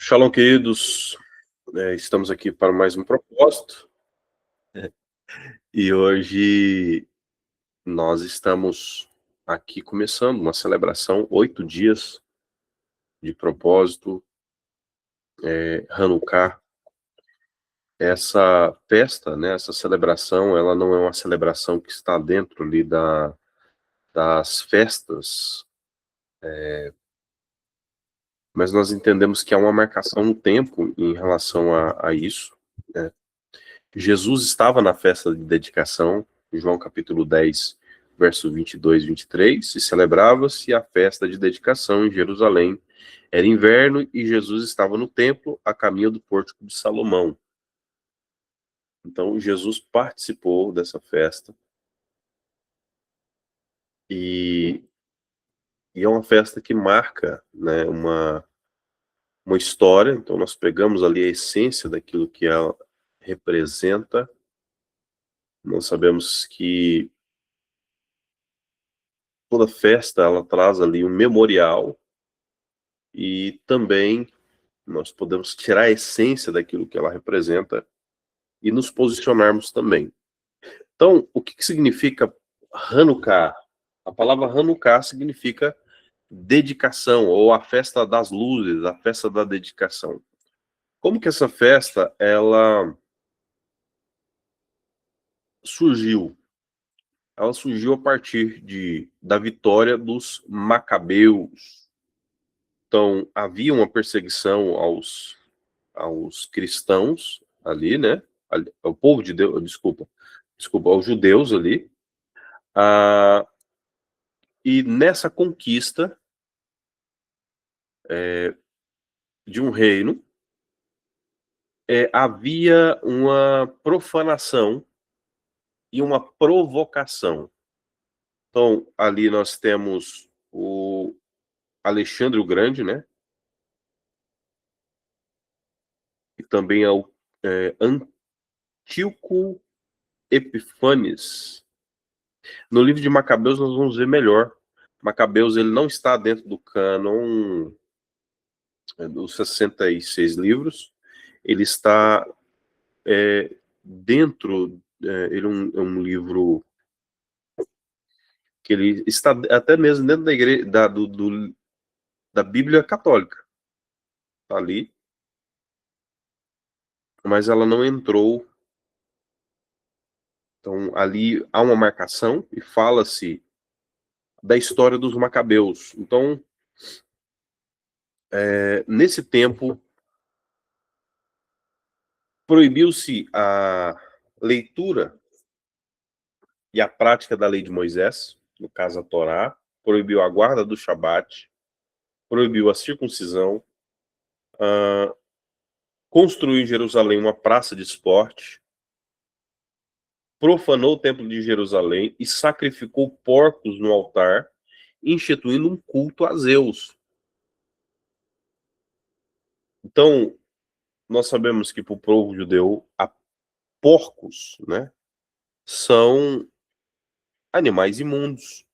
Shalom, queridos. Estamos aqui para mais um propósito. E hoje nós estamos aqui começando uma celebração, 8 dias de propósito, Hanukkah. Essa festa, né, essa celebração, ela não é uma celebração que está dentro ali das festas, mas nós entendemos que há uma marcação no tempo em relação a isso, né? Jesus estava na festa de dedicação, em João capítulo 10, verso 22 e 23, e celebrava-se a festa de dedicação em Jerusalém. Era inverno e Jesus estava no templo, a caminho do pórtico de Salomão. Então, Jesus participou dessa festa, e é uma festa que marca, né, uma história. Então, nós pegamos ali a essência daquilo que ela representa. Nós sabemos que toda festa, ela traz ali um memorial, e também nós podemos tirar a essência daquilo que ela representa e nos posicionarmos também. Então, o que significa Hanukkah? A palavra Hanukkah significa dedicação, ou a festa das luzes, a festa da dedicação. Como que essa festa, ela surgiu? Ela surgiu a partir da vitória dos Macabeus. Então, havia uma perseguição aos cristãos ali, né? Ao povo de Deus, desculpa, aos judeus ali. E nessa conquista de um reino, havia uma profanação e uma provocação. Então, ali nós temos o Alexandre o Grande, né? E também Antíoco Epifanes. No livro de Macabeus nós vamos ver melhor. Macabeus, ele não está dentro do cânon dos 66 livros. Ele está dentro, ele é um livro que ele está até mesmo dentro da igreja, da Bíblia Católica. Está ali, mas ela não entrou. Então, ali há uma marcação e fala-se da história dos Macabeus. Então, nesse tempo, proibiu-se a leitura e a prática da lei de Moisés, no caso a Torá, proibiu a guarda do Shabat, proibiu a circuncisão, construiu em Jerusalém uma praça de esporte, profanou o templo de Jerusalém e sacrificou porcos no altar, instituindo um culto a Zeus. Então, nós sabemos que para o povo judeu, porcos, né, são animais imundos.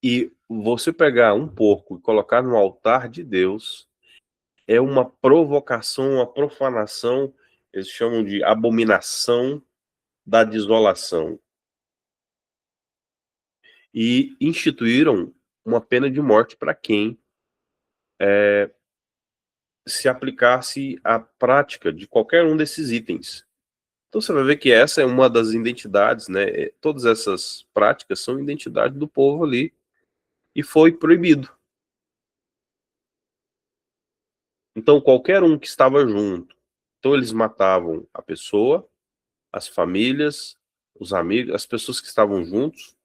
E você pegar um porco e colocar no altar de Deus é uma provocação, uma profanação. Eles chamam de abominação da desolação. E instituíram uma pena de morte para quem se aplicasse à prática de qualquer um desses itens. Então você vai ver que essa é uma das identidades, né? Todas essas práticas são identidade do povo ali, e foi proibido. Então qualquer um que estava junto, então eles matavam a pessoa, as famílias, os amigos, as pessoas que estavam juntos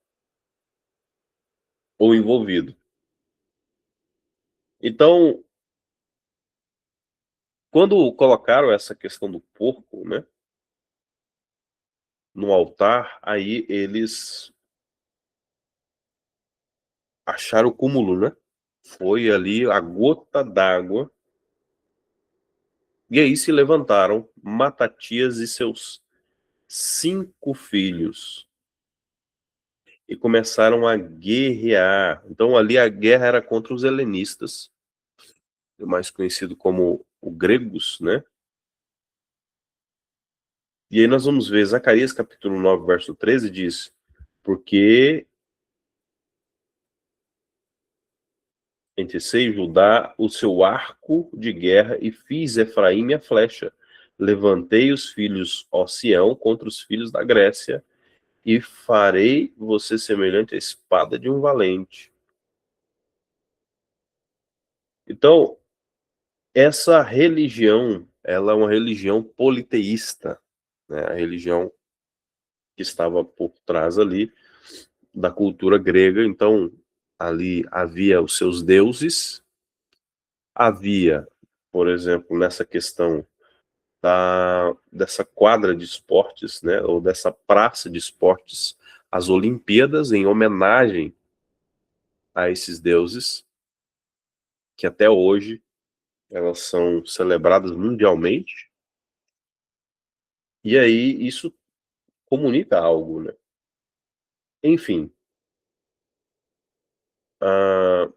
ou envolvidos. Então, quando colocaram essa questão do porco, né, no altar, aí eles acharam o cúmulo, né? Foi ali a gota d'água. E aí se levantaram Matatias e seus 5 filhos e começaram a guerrear. Então ali a guerra era contra os helenistas, mais conhecido como o Gregos, né? E aí nós vamos ver Zacarias capítulo 9, verso 13 diz: porque entecei Judá o seu arco de guerra e fiz Efraim minha flecha. Levantei os filhos, ó Sião, contra os filhos da Grécia e farei você semelhante à espada de um valente. Então, essa religião, ela é uma religião politeísta, né? A religião que estava por trás ali da cultura grega. Então, ali havia os seus deuses, havia, por exemplo, nessa questão dessa quadra de esportes, né, ou dessa praça de esportes, as Olimpíadas, em homenagem a esses deuses, que até hoje elas são celebradas mundialmente, e aí isso comunica algo, né? Enfim, uh,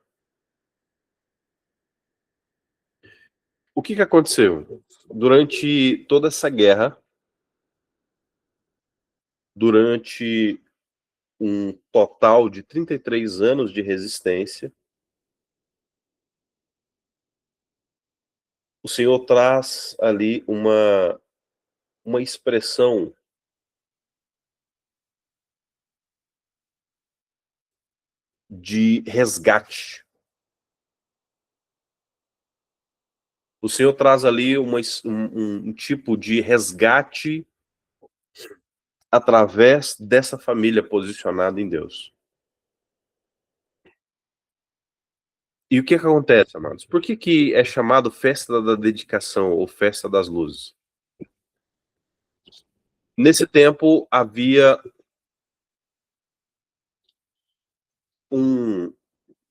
o que aconteceu? Durante toda essa guerra, durante um total de 33 anos de resistência, o Senhor traz ali uma expressão de resgate. O Senhor traz ali um tipo de resgate através dessa família posicionada em Deus. E o que acontece, amados? Por que é chamado Festa da Dedicação ou Festa das Luzes? Nesse tempo havia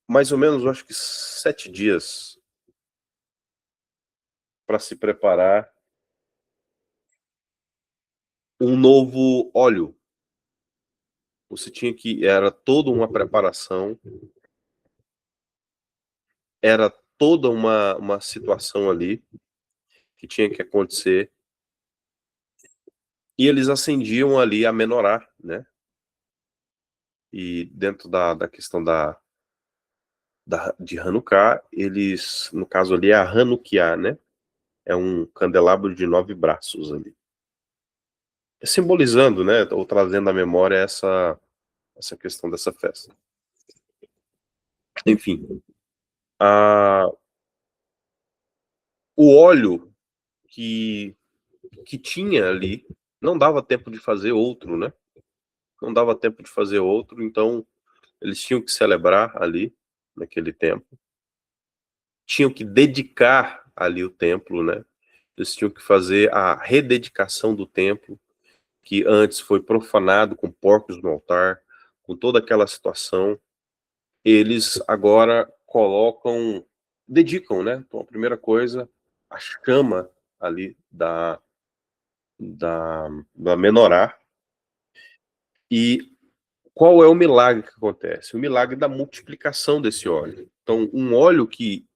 mais ou menos, eu acho que 7 dias para se preparar um novo óleo. Você tinha era toda uma preparação, era toda uma situação ali que tinha que acontecer. E eles acendiam ali a menorá, né? E dentro da questão de Hanukkah, eles, no caso ali, é a Hanukkah, né? É um candelabro de 9 braços ali. Simbolizando, né? Ou trazendo à memória essa questão dessa festa. Enfim, o óleo que tinha ali não dava tempo de fazer outro, né? Não dava tempo de fazer outro, então eles tinham que celebrar ali, naquele tempo. Tinham que dedicar ali o templo, né? Eles tinham que fazer a rededicação do templo, que antes foi profanado com porcos no altar, com toda aquela situação. Eles agora dedicam, né? Então, a primeira coisa, a chama ali da menorá. E qual é o milagre que acontece? O milagre da multiplicação desse óleo. Então, um óleo que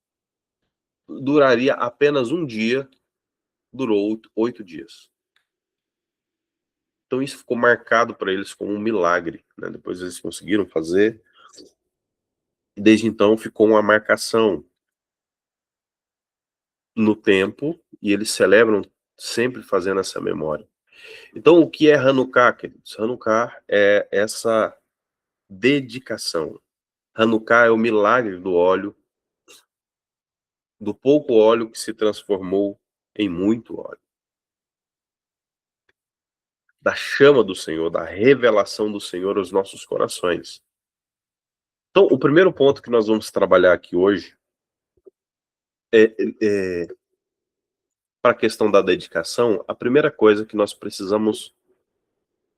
duraria apenas um dia, durou 8 dias. Então, isso ficou marcado para eles como um milagre, né? Depois eles conseguiram fazer. E desde então ficou uma marcação no tempo e eles celebram sempre fazendo essa memória. Então, o que é Hanukkah, queridos? Hanukkah é essa dedicação. Hanukkah é o milagre do óleo, do pouco óleo que se transformou em muito óleo. Da chama do Senhor, da revelação do Senhor aos nossos corações. Então, o primeiro ponto que nós vamos trabalhar aqui hoje para a questão da dedicação. A primeira coisa que nós precisamos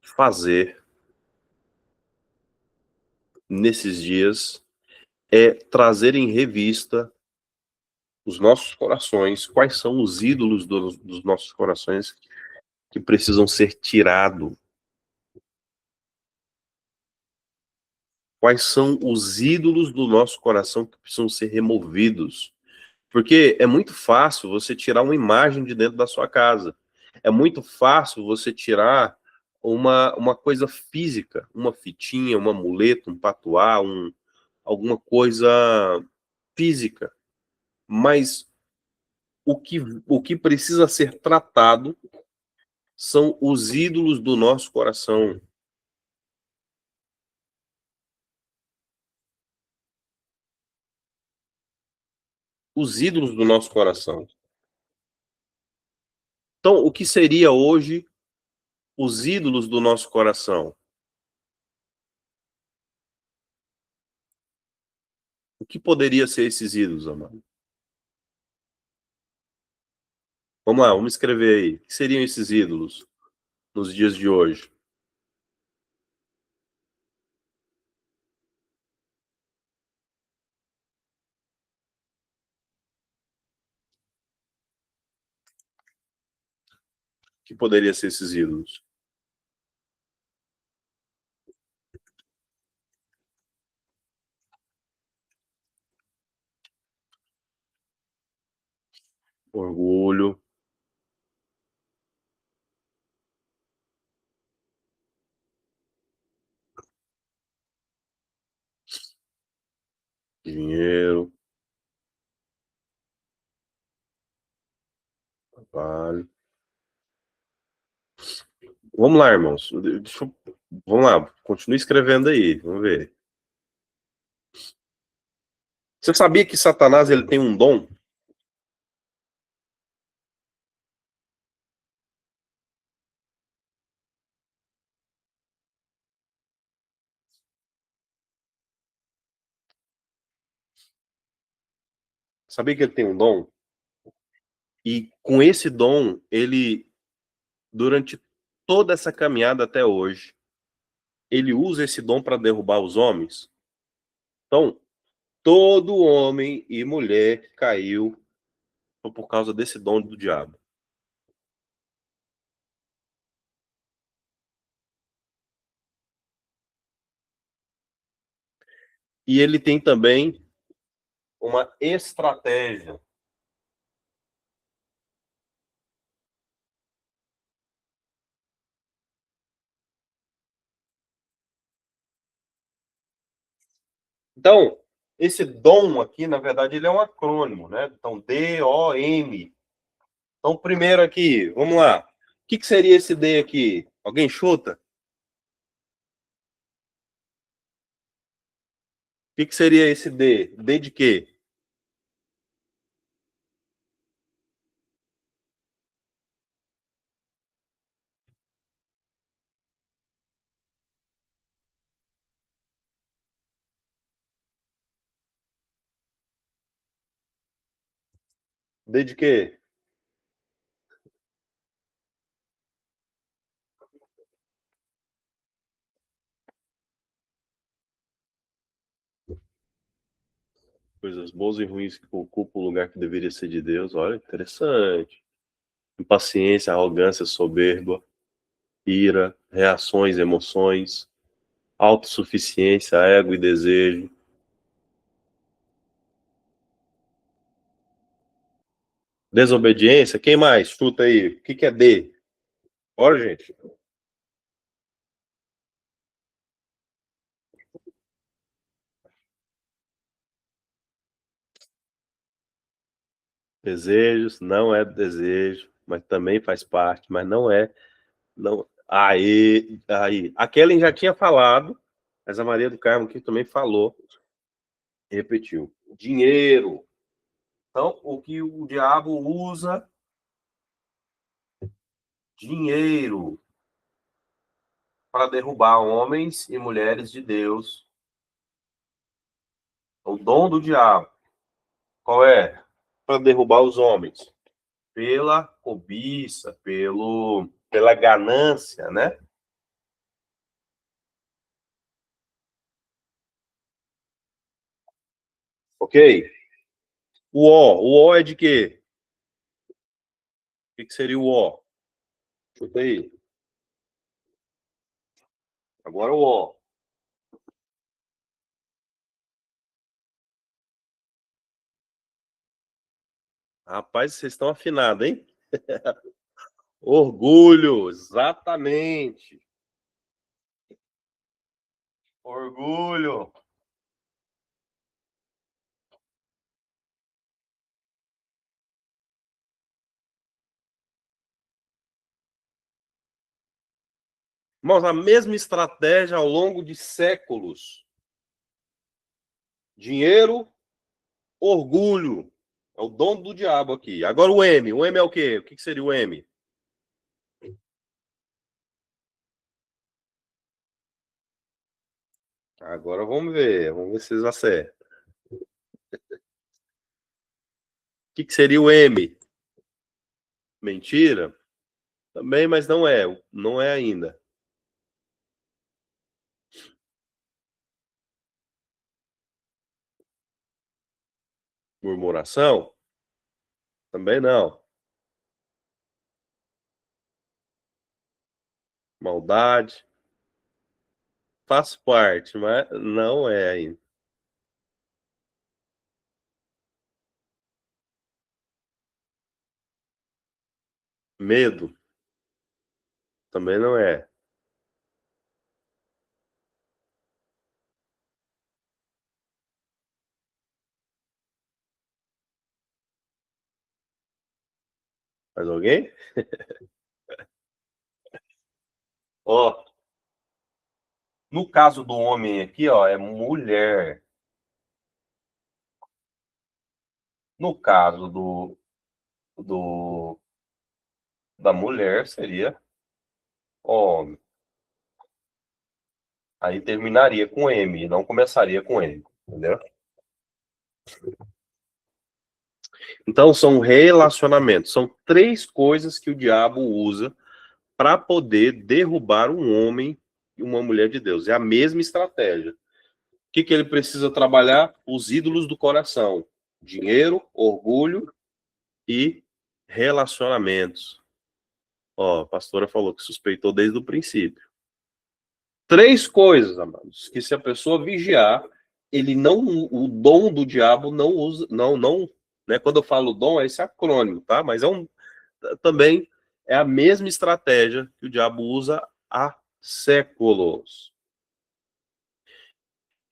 fazer nesses dias é trazer em revista os nossos corações, quais são os ídolos dos nossos corações que precisam ser tirados. Quais são os ídolos do nosso coração que precisam ser removidos? Porque é muito fácil você tirar uma imagem de dentro da sua casa. É muito fácil você tirar uma coisa física, uma fitinha, um amuleto, um patuá, alguma coisa física. Mas o que precisa ser tratado são os ídolos do nosso coração. Os ídolos do nosso coração. Então, o que seria hoje os ídolos do nosso coração? O que poderia ser esses ídolos, amado? Vamos lá, vamos escrever aí. O que seriam esses ídolos nos dias de hoje? O que poderia ser esses ídolos? Orgulho, dinheiro, trabalho. Vamos lá, irmãos. Vamos lá, continue escrevendo aí. Vamos ver. Você sabia que Satanás ele tem um dom? Sabia que ele tem um dom? E com esse dom, ele, durante toda essa caminhada até hoje, ele usa esse dom para derrubar os homens? Então, todo homem e mulher que caiu foi por causa desse dom do diabo. E ele tem também uma estratégia. Então, esse dom aqui, na verdade, ele é um acrônimo, né? Então, D-O-M. Então, primeiro aqui, vamos lá. O que seria esse D aqui? Alguém chuta? O que seria esse D? D de quê? D de quê? Coisas boas e ruins que ocupam o lugar que deveria ser de Deus. Olha, interessante. Impaciência, arrogância, soberba, ira, reações, emoções, autossuficiência, ego e desejo. Desobediência, quem mais? Chuta aí. O que é D? Bora, gente. Desejos, não é desejo, mas também faz parte, mas não é. Não. Aí. A Kellen já tinha falado, mas a Maria do Carmo aqui também falou, e repetiu. Dinheiro. Então, o que o diabo usa? Dinheiro para derrubar homens e mulheres de Deus. O dom do diabo. Qual é? Para derrubar os homens. Pela cobiça, pela ganância, né? Ok? O O é de quê? O que seria o O? Chuta aí. Agora o O. Rapaz, vocês estão afinados, hein? Orgulho, exatamente. Orgulho. Irmãos, a mesma estratégia ao longo de séculos. Dinheiro, orgulho. É o dono do diabo aqui. Agora o M. O M é o quê? O que seria o M? Agora vamos ver. Vamos ver se vocês acertam. O que seria o M? Mentira? Também, mas não é. Não é ainda. Murmuração? Também não. Maldade? Faz parte, mas não é ainda. Medo? Também não é. Mais alguém? Ó, no caso do homem aqui, ó, é mulher. No caso do da mulher seria homem. Aí terminaria com M, não começaria com M, entendeu? Então são relacionamentos, são três coisas que o diabo usa para poder derrubar um homem e uma mulher de Deus. É a mesma estratégia. O que ele precisa trabalhar? Os ídolos do coração: dinheiro, orgulho e relacionamentos. Ó, a pastora falou que suspeitou desde o princípio. Três coisas, amados, que se a pessoa vigiar, ele não, o dom do diabo não usa, não, né? Quando eu falo dom, é esse acrônimo, tá? Mas também é a mesma estratégia que o diabo usa há séculos.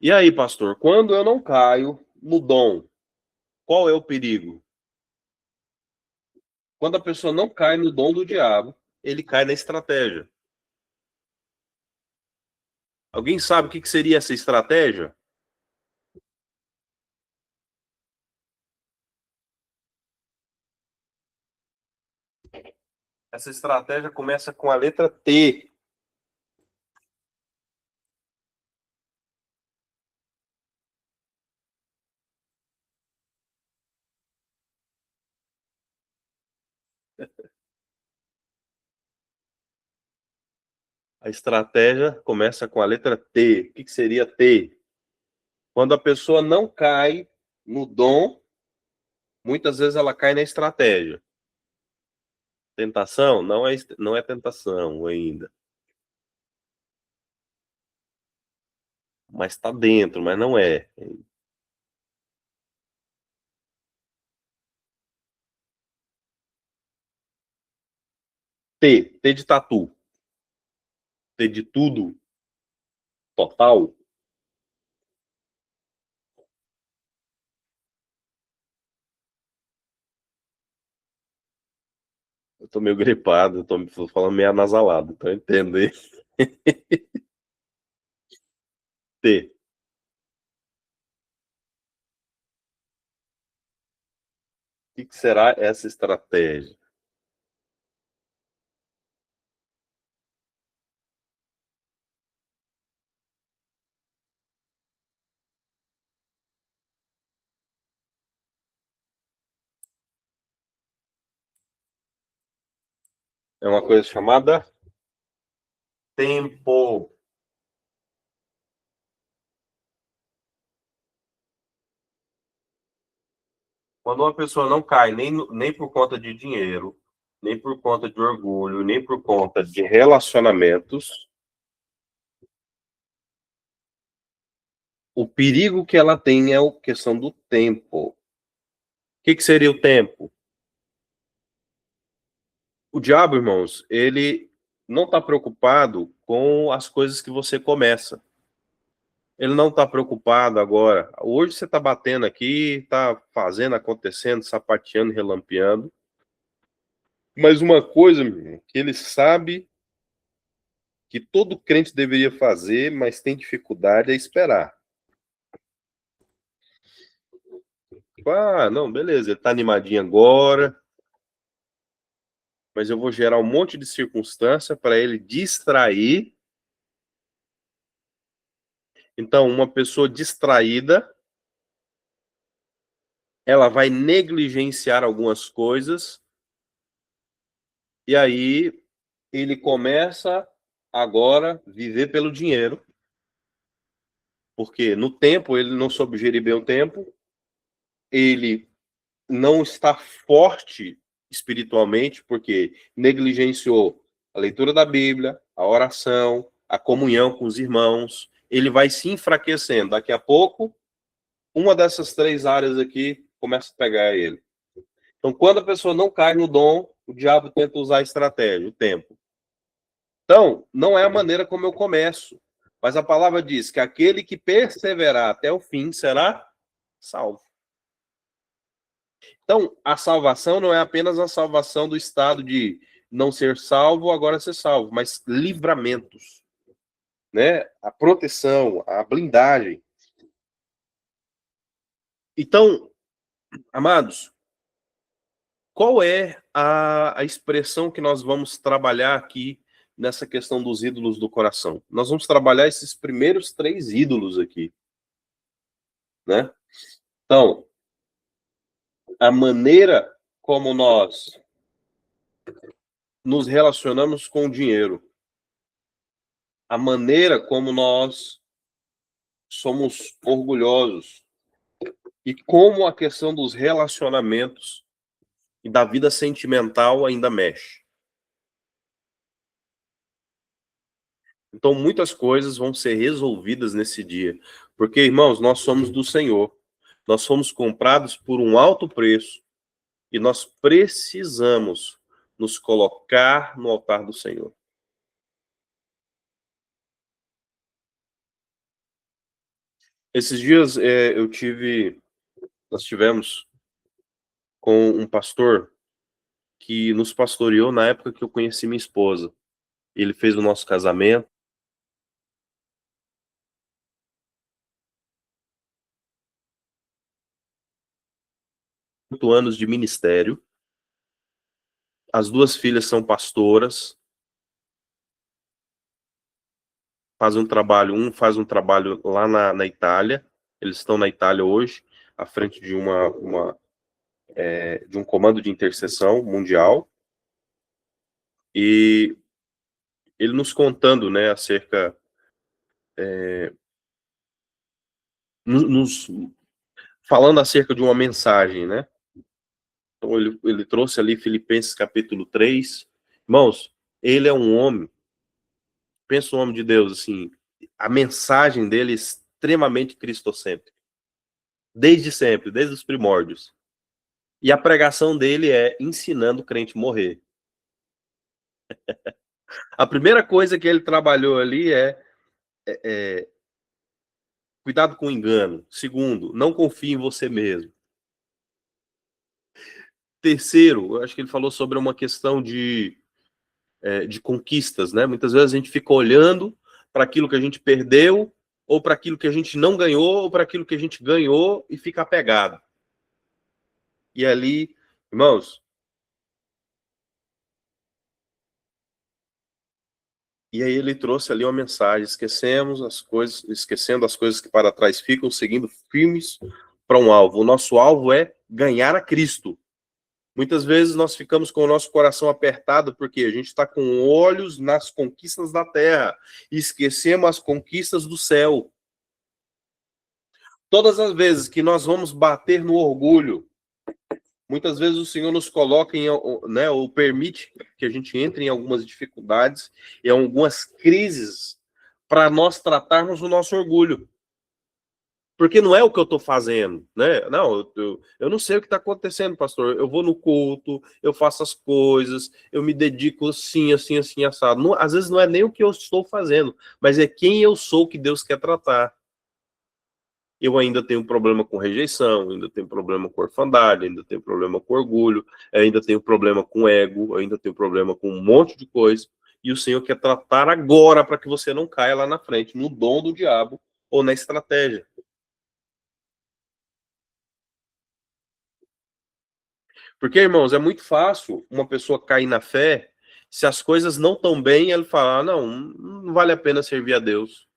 E aí, pastor, quando eu não caio no dom, qual é o perigo? Quando a pessoa não cai no dom do diabo, ele cai na estratégia. Alguém sabe o que seria essa estratégia? Essa estratégia começa com a letra T. A estratégia começa com a letra T. O que seria T? Quando a pessoa não cai no dom, muitas vezes ela cai na estratégia. Tentação? Não é tentação ainda. Mas está dentro, mas não é. T. T de tatu. T de tudo. Total. Eu tô meio gripado, eu tô falando meio anasalado, então entendo aí. T. O que será essa estratégia? É uma coisa chamada tempo. Quando uma pessoa não cai nem por conta de dinheiro, nem por conta de orgulho, nem por conta de relacionamentos, o perigo que ela tem é a questão do tempo. O que seria o tempo? O diabo, irmãos, ele não está preocupado com as coisas que você começa. Ele não está preocupado agora. Hoje você está batendo aqui, está fazendo, acontecendo, sapateando, relampeando. Mas uma coisa, meu irmão, que ele sabe que todo crente deveria fazer, mas tem dificuldade, é esperar. Ah, não, beleza, ele está animadinho agora, mas eu vou gerar um monte de circunstância para ele distrair. Então, uma pessoa distraída, ela vai negligenciar algumas coisas, e aí ele começa agora a viver pelo dinheiro, porque no tempo ele não soube gerir bem o tempo, ele não está forte espiritualmente, porque negligenciou a leitura da Bíblia, a oração, a comunhão com os irmãos, ele vai se enfraquecendo. Daqui a pouco, uma dessas três áreas aqui começa a pegar ele. Então, quando a pessoa não cai no dom, o diabo tenta usar a estratégia, o tempo. Então, não é a maneira como eu começo, mas a palavra diz que aquele que perseverar até o fim será salvo. Então, a salvação não é apenas a salvação do estado de não ser salvo, agora ser salvo, mas livramentos, né? A proteção, a blindagem. Então, amados, qual é a expressão que nós vamos trabalhar aqui nessa questão dos ídolos do coração? Nós vamos trabalhar esses primeiros três ídolos aqui, né? Então, a maneira como nós nos relacionamos com o dinheiro, a maneira como nós somos orgulhosos e como a questão dos relacionamentos e da vida sentimental ainda mexe. Então, muitas coisas vão ser resolvidas nesse dia, porque, irmãos, nós somos do Senhor, nós fomos comprados por um alto preço e nós precisamos nos colocar no altar do Senhor. Esses dias nós tivemos com um pastor que nos pastoreou na época que eu conheci minha esposa. Ele fez o nosso casamento. 8 anos de ministério. As duas filhas são pastoras. Um faz um trabalho lá na Itália. Eles estão na Itália hoje, à frente de de um comando de intercessão mundial. E ele nos contando, né, acerca... falando acerca de uma mensagem, né? Então ele trouxe ali Filipenses capítulo 3. Irmãos, ele é um homem, pensa um homem de Deus, assim, a mensagem dele é extremamente cristocêntrica. Desde sempre, desde os primórdios. E a pregação dele é ensinando o crente a morrer. A primeira coisa que ele trabalhou ali é cuidado com o engano. Segundo, não confie em você mesmo. Terceiro, eu acho que ele falou sobre uma questão de conquistas, né? Muitas vezes a gente fica olhando para aquilo que a gente perdeu, ou para aquilo que a gente não ganhou, ou para aquilo que a gente ganhou e fica apegado. E ali, irmãos, e aí ele trouxe ali uma mensagem: esquecendo as coisas que para trás ficam, seguindo firmes para um alvo. O nosso alvo é ganhar a Cristo. Muitas vezes nós ficamos com o nosso coração apertado porque a gente está com olhos nas conquistas da terra e esquecemos as conquistas do céu. Todas as vezes que nós vamos bater no orgulho, muitas vezes o Senhor nos coloca né, ou permite que a gente entre em algumas dificuldades e algumas crises para nós tratarmos o nosso orgulho. Porque não é o que eu estou fazendo, né? Não, eu não sei o que está acontecendo, pastor. Eu vou no culto, eu faço as coisas, eu me dedico assim, assim, assim, assado. Não, às vezes não é nem o que eu estou fazendo, mas é quem eu sou que Deus quer tratar. Eu ainda tenho problema com rejeição, ainda tenho problema com orfandade, ainda tenho problema com orgulho, ainda tenho problema com ego, ainda tenho problema com um monte de coisa. E o Senhor quer tratar agora para que você não caia lá na frente, no dom do diabo ou na estratégia. Porque, irmãos, é muito fácil uma pessoa cair na fé, se as coisas não estão bem, ele fala, não, não vale a pena servir a Deus.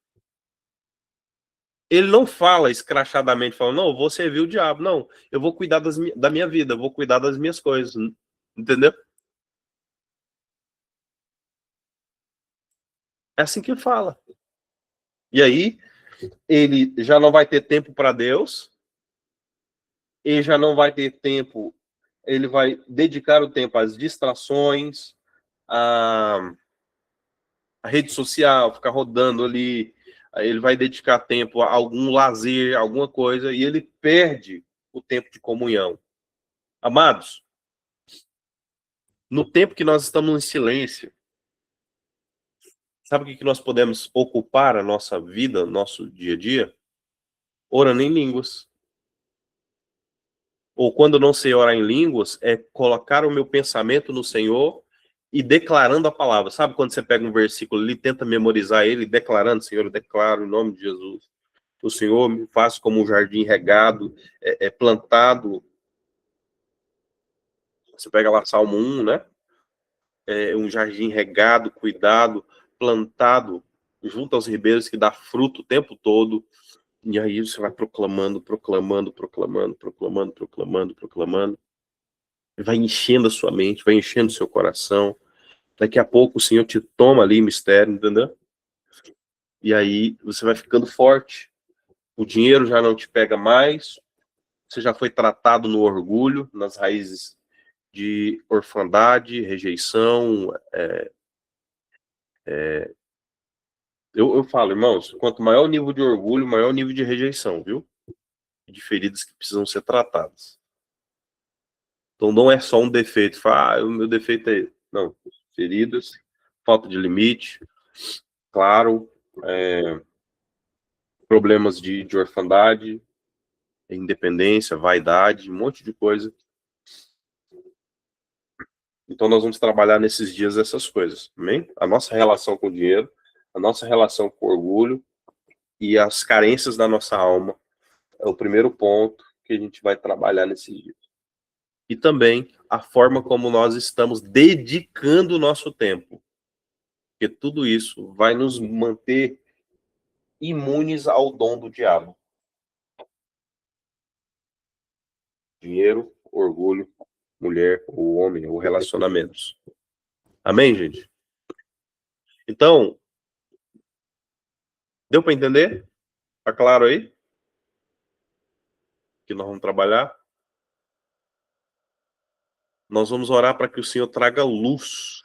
Ele não fala escrachadamente, fala, não, eu vou servir o diabo. Não, eu vou cuidar da minha vida, eu vou cuidar das minhas coisas. Entendeu? É assim que ele fala. E aí, ele já não vai ter tempo para Deus, ele já não vai ter tempo, ele vai dedicar o tempo às distrações, a rede social, ficar rodando ali, aí ele vai dedicar tempo a algum lazer, alguma coisa, e ele perde o tempo de comunhão. Amados, no tempo que nós estamos em silêncio, sabe o que nós podemos ocupar a nossa vida, nosso dia a dia? Orando em línguas. Ou quando não sei orar em línguas, é colocar o meu pensamento no Senhor e declarando a palavra. Sabe quando você pega um versículo ali, tenta memorizar ele, declarando, Senhor, eu declaro em nome de Jesus. O Senhor me faz como um jardim regado, plantado. Você pega lá Salmo 1, né? Um jardim regado, cuidado, plantado junto aos ribeiros que dá fruto o tempo todo. E aí você vai proclamando, proclamando, proclamando, proclamando, proclamando, proclamando. Vai enchendo a sua mente, vai enchendo o seu coração. Daqui a pouco o Senhor te toma ali mistério, entendeu? E aí você vai ficando forte. O dinheiro já não te pega mais. Você já foi tratado no orgulho, nas raízes de orfandade, rejeição. Eu falo, irmãos, quanto maior o nível de orgulho, maior o nível de rejeição, viu? De feridas que precisam ser tratadas. Então não é só um defeito. Fala, o meu defeito é esse. Não, feridas, falta de limite, claro, problemas de orfandade, independência, vaidade, um monte de coisa. Então nós vamos trabalhar nesses dias essas coisas, amém? A nossa relação com o dinheiro, a nossa relação com o orgulho e as carências da nossa alma é o primeiro ponto que a gente vai trabalhar nesses dias. E também a forma como nós estamos dedicando o nosso tempo, porque tudo isso vai nos manter imunes ao dom do diabo. Dinheiro, orgulho, mulher, ou homem, ou relacionamentos. Amém, gente? Então, deu para entender? Tá claro aí? Que nós vamos trabalhar? Nós vamos orar para que o Senhor traga luz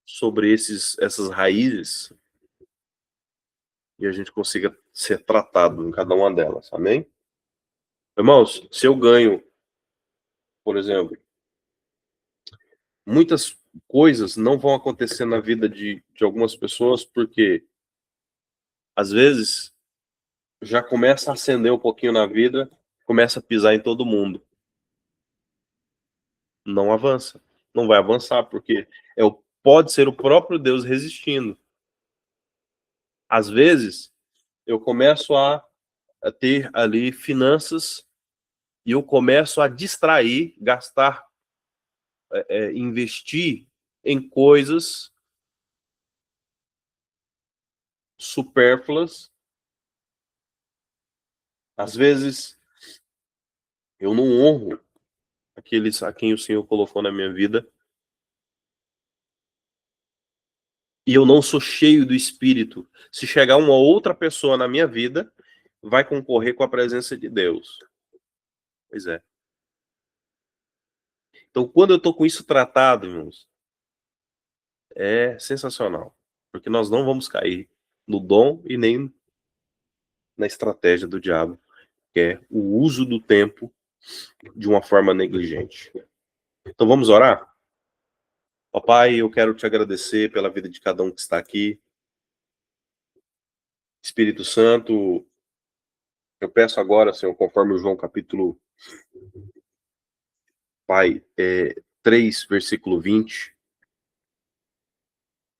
sobre essas raízes e a gente consiga ser tratado em cada uma delas. Amém? Irmãos, se eu ganho, por exemplo, muitas coisas não vão acontecer na vida de algumas pessoas porque, às vezes, já começa a acender um pouquinho na vida, começa a pisar em todo mundo. Não avança. Não vai avançar, porque pode ser o próprio Deus resistindo. Às vezes, eu começo a ter ali finanças e eu começo a distrair, gastar, investir em coisas supérfluas. Às vezes, eu não honro aqueles a quem o Senhor colocou na minha vida. E eu não sou cheio do Espírito. Se chegar uma outra pessoa na minha vida, vai concorrer com a presença de Deus. Pois é. Então, quando eu estou com isso tratado, irmãos, é sensacional. porque nós não vamos cair no dom e nem na estratégia do diabo, que é o uso do tempo de uma forma negligente. Então vamos orar? Papai, eu quero te agradecer pela vida de cada um que está aqui. Espírito Santo, eu peço agora, Senhor, conforme o João capítulo, Pai, 3, versículo 20,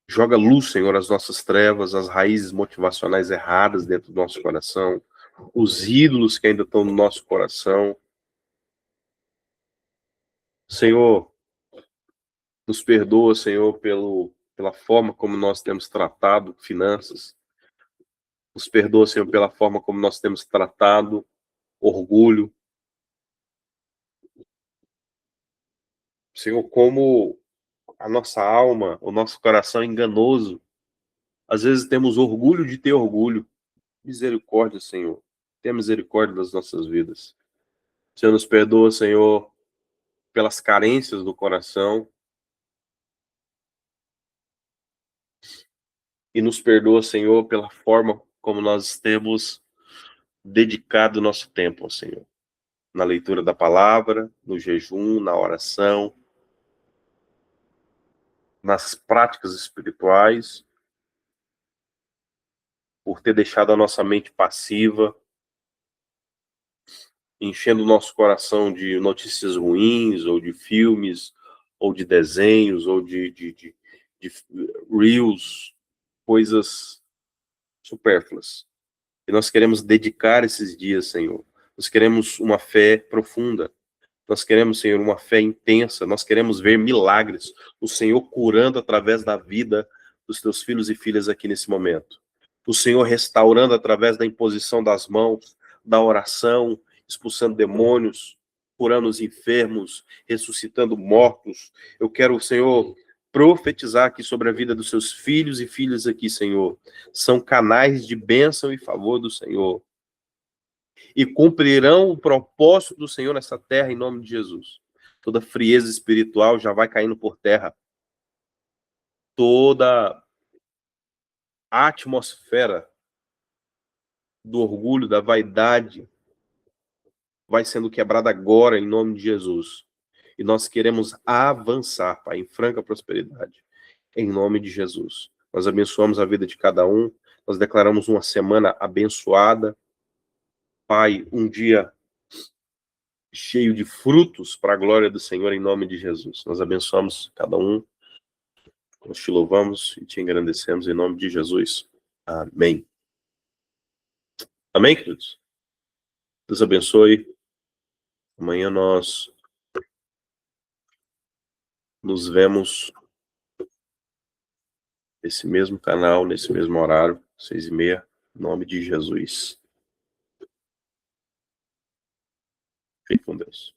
joga luz, Senhor, às nossas trevas, as raízes motivacionais erradas dentro do nosso coração, os ídolos que ainda estão no nosso coração. Senhor, nos perdoa, Senhor, pela forma como nós temos tratado finanças. Nos perdoa, Senhor, pela forma como nós temos tratado orgulho. Senhor, como a nossa alma, o nosso coração é enganoso. Às vezes temos orgulho de ter orgulho. Misericórdia, Senhor. Tenha misericórdia das nossas vidas. Senhor, nos perdoa, Senhor, pelas carências do coração. E nos perdoa, Senhor, pela forma como nós temos dedicado o nosso tempo, Senhor. Na leitura da palavra, no jejum, na oração, nas práticas espirituais, por ter deixado a nossa mente passiva, enchendo o nosso coração de notícias ruins, ou de filmes, ou de desenhos, ou de reels, coisas supérfluas. E nós queremos dedicar esses dias, Senhor. Nós queremos uma fé profunda. Nós queremos, Senhor, uma fé intensa. Nós queremos ver milagres. O Senhor curando através da vida dos teus filhos e filhas aqui nesse momento. O Senhor restaurando através da imposição das mãos, da oração, expulsando demônios, curando os enfermos, ressuscitando mortos. Eu quero, Senhor, profetizar aqui sobre a vida dos seus filhos e filhas aqui, Senhor. São canais de bênção e favor do Senhor. E cumprirão o propósito do Senhor nessa terra em nome de Jesus. Toda frieza espiritual já vai caindo por terra. Toda a atmosfera do orgulho, da vaidade, vai sendo quebrada agora em nome de Jesus. E nós queremos avançar, Pai, em franca prosperidade, em nome de Jesus. Nós abençoamos a vida de cada um, nós declaramos uma semana abençoada, Pai, um dia cheio de frutos para a glória do Senhor, em nome de Jesus. Nós abençoamos cada um, nós te louvamos e te engrandecemos em nome de Jesus. Amém. Amém, queridos? Deus abençoe. Amanhã nós nos vemos nesse mesmo canal, nesse mesmo horário, 6h30, em nome de Jesus. Fique com Deus.